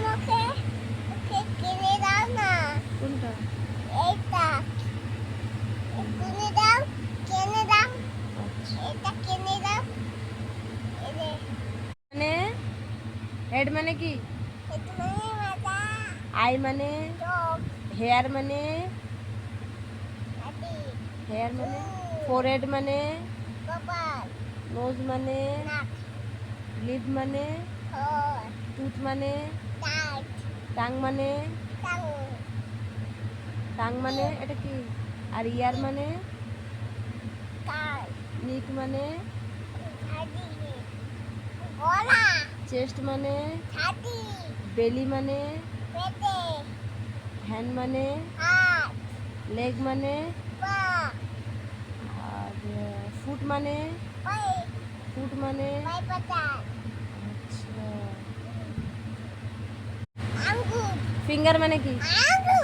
আমাকে ওকে কিনে দাও না। কোনটা? এইটা কিনে দাও, কিনে দাও, আচ্ছা। এটা কিনে দাও। এই যে মানে হেড মানে কি? এটা মানে মাথা, আই মানে? চোখ, হেয়ার মানে? হাতি, হেয়ার মানে? চুল, ফোরহেড মানে? কপাল, নোজ মানে? নাক, লিপ মানে? ঠোঁট, টুথ মানে? দাঁত, টাং মানে? টাং, টাং মানে এটা কি? আর ইয়ার মানে? কান, নিক মানে? হাতি, গলা, চেস্ট মানে? ছাতি, বেলি মানে? পেটে, হ্যান্ড মানে? হাত, লেগ মানে? পা, আর ফুট মানে? পায়ে, ফুট মানে? পায়ে পাতা, আচ্ছা। আঙ্গুর, ফিঙ্গার মানে কি? আঙ্গুর।